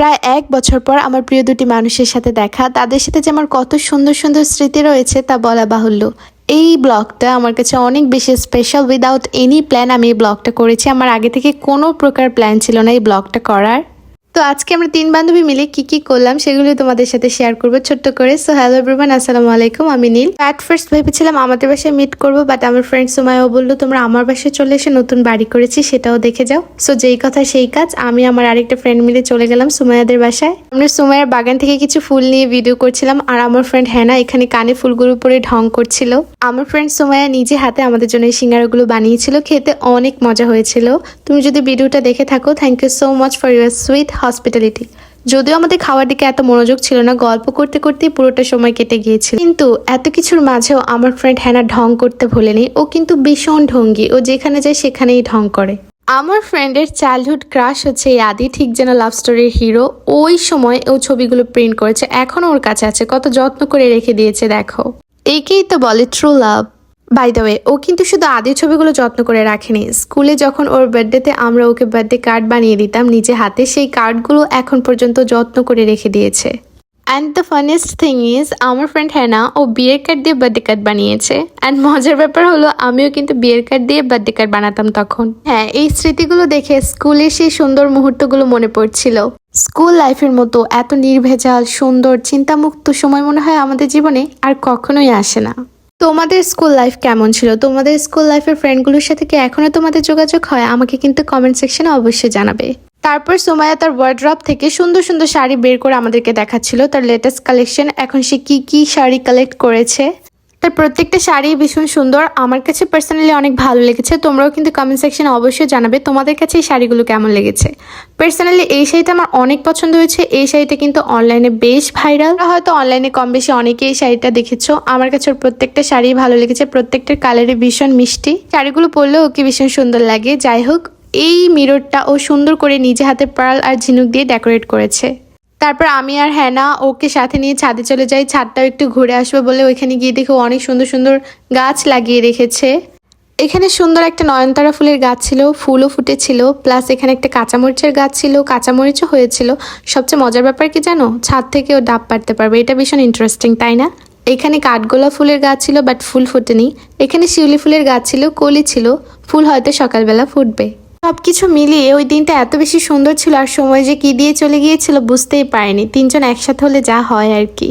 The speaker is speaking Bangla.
প্রায় ১ বছর পর আমার প্রিয় দুটি মানুষের সাথে দেখা, তাদের সাথে যে আমার কত সুন্দর সুন্দর স্মৃতি রয়েছে তা বলা বাহুল্য। এই ব্লগটা আমার কাছে অনেক বেশি স্পেশাল। উইদাউট এনি প্ল্যান আমি এই ব্লগটা করেছি। আমার আগে থেকে কোনো প্রকার প্ল্যান ছিল না এই ব্লগটা করার। তো আজকে আমরা ৩ বান্ধবী মিলে কি কি করলাম সেগুলো তোমাদের সাথে শেয়ার করবো ছোট্ট করে। সো হ্যালো এভরিওয়ান, আসসালামু আলাইকুম, আমি নীল। অ্যাট ফার্স্ট ভেবেছিলাম আমাদের বাসায় মিট করবো, বাট আমার ফ্রেন্ড সুমাইও বললো তোমরা আমার বাসায় চলে এসে নতুন বাড়ি করেছি সেটাও দেখে যাও। সো যেই কথা সেই কাজ, আমি আমার আরেকটা ফ্রেন্ড মিলে চলে গেলাম সুমাইয়াদের বাসায়। আমরা সুমাইয়ার বাগান থেকে কিছু ফুল নিয়ে ভিডিও করছিলাম, আর আমার ফ্রেন্ড হ্যানা এখানে কানে ফুলগুলোর উপরে ঢং করছিল। আমার ফ্রেন্ড সুমাইয়া নিজে হাতে আমাদের জন্য এই সিঙ্গারাগুলো বানিয়েছিল, খেতে অনেক মজা হয়েছিল। তুমি যদি ভিডিওটা দেখে থাকো, thank you so much for your sweet hospitality. যদিও আমাদের খাওয়ার দিকে এত মনোযোগ ছিল না, গল্প করতে করতে পুরোটা সময় কেটে গিয়েছিল, কিন্তু এত কিছুর মাঝেও আমার ফ্রেন্ড হ্যানা ঢং করতে ভোলেনি। ও কিন্তু ভীষণ ঢঙ্গি, ও যেখানে যায় সেখানেই ঢং করে। আমার ফ্রেন্ডের চাইল্ডহুড ক্রাশ হচ্ছে এই আদি, ঠিক যেন লাভ স্টোরির হিরো। ওই সময় ও ছবিগুলো প্রিন্ট করেছে, এখনো ওর কাছে আছে, কত যত্ন করে রেখে দিয়েছে দেখো। একেই তো বলে true love. By the way, ও কিন্তু শুধু আদির ছবিগুলো যত্ন করে রাখেনি। স্কুলে যখন ওর বার্থডেতে আমরা ওকে বার্থডে কার্ড বানিয়ে দিতাম নিজে হাতে, সেই কার্ডগুলো এখন পর্যন্ত যত্ন করে রেখে দিয়েছে। And the funniest thing is, আমার ফ্রেন্ড হ্যানা ও বিয়ের কার্ড দিয়ে বার্থডে কার্ড বানিয়েছে। অ্যান্ড মজার ব্যাপার হলো আমিও কিন্তু বিয়ের কার্ড দিয়ে বার্থডে কার্ড বানাতাম তখন। হ্যাঁ, এই স্মৃতিগুলো দেখে স্কুলের সেই সুন্দর মুহূর্তগুলো মনে পড়ছিল। স্কুল লাইফের মতো এত নির্ভেজাল, সুন্দর, চিন্তামুক্ত সময় মনে হয় আমাদের জীবনে আর কখনোই আসে না। তোমাদের স্কুল লাইফ কেমন ছিল? তোমাদের স্কুল লাইফের ফ্রেন্ডগুলোর সাথে কি এখনো তোমাদের যোগাযোগ হয়? আমাকে কিন্তু কমেন্ট সেকশনে অবশ্যই জানাবে। তারপর সুমাইয়া তার ওয়ার্ড্রপ থেকে সুন্দর সুন্দর শাড়ি বের করে আমাদেরকে দেখাচ্ছিল, তার লেটেস্ট কালেকশন। এখন সে কি কি শাড়ি কালেক্ট করেছে, তার প্রত্যেকটা শাড়ি ভীষণ সুন্দর। আমার কাছে পার্সোনালি অনেক ভালো লেগেছে। তোমরাও কিন্তু কমেন্ট সেকশনে অবশ্যই জানাবে তোমাদের কাছে এই শাড়িগুলো কেমন লেগেছে। পার্সোনালি এই শাড়িটা আমার অনেক পছন্দ হয়েছে। এই শাড়িটা কিন্তু অনলাইনে বেশ ভাইরাল, হয়তো অনলাইনে কম বেশি অনেকেই এই শাড়িটা দেখেছো। আমার কাছে ওর প্রত্যেকটা শাড়ি ভালো লেগেছে, প্রত্যেকটার কালারে ভীষণ মিষ্টি। শাড়িগুলো পরলেও ওকে ভীষণ সুন্দর লাগে। যাই হোক, এই মিররটা ও সুন্দর করে নিজে হাতে পার্ল আর ঝিনুক দিয়ে ডেকোরেট করেছে। তারপর আমি আর হ্যানা ওকে সাথে নিয়ে ছাদে চলে যাই, ছাদটাও একটু ঘুরে আসবো বলে। ওইখানে গিয়ে দেখো অনেক সুন্দর সুন্দর গাছ লাগিয়ে রেখেছে। এখানে সুন্দর একটা নয়নতারা ফুলের গাছ ছিল, ফুলও ফুটেছিল, প্লাস এখানে একটা কাঁচামরিচের গাছ ছিল, কাঁচামরিচও হয়েছিল। সবচেয়ে মজার ব্যাপার কি জানো, ছাদ থেকে ও ডাব পারতে পারবে। এটা ভীষণ ইন্টারেস্টিং, তাই না? এখানে কাঠগোলাপ ফুলের গাছ ছিল, বাট ফুল ফোটেনি। এখানে শিউলি ফুলের গাছ ছিল, কলি ছিল, ফুল হয়তো সকালবেলা ফুটবে। সবকিছু মিলিয়ে ওই দিনটা এত বেশি সুন্দর ছিল, আর সময় যে কি দিয়ে চলে গিয়েছিল বুঝতেই পারিনি। 3 জন একসাথে হলে যা হয় আর কি।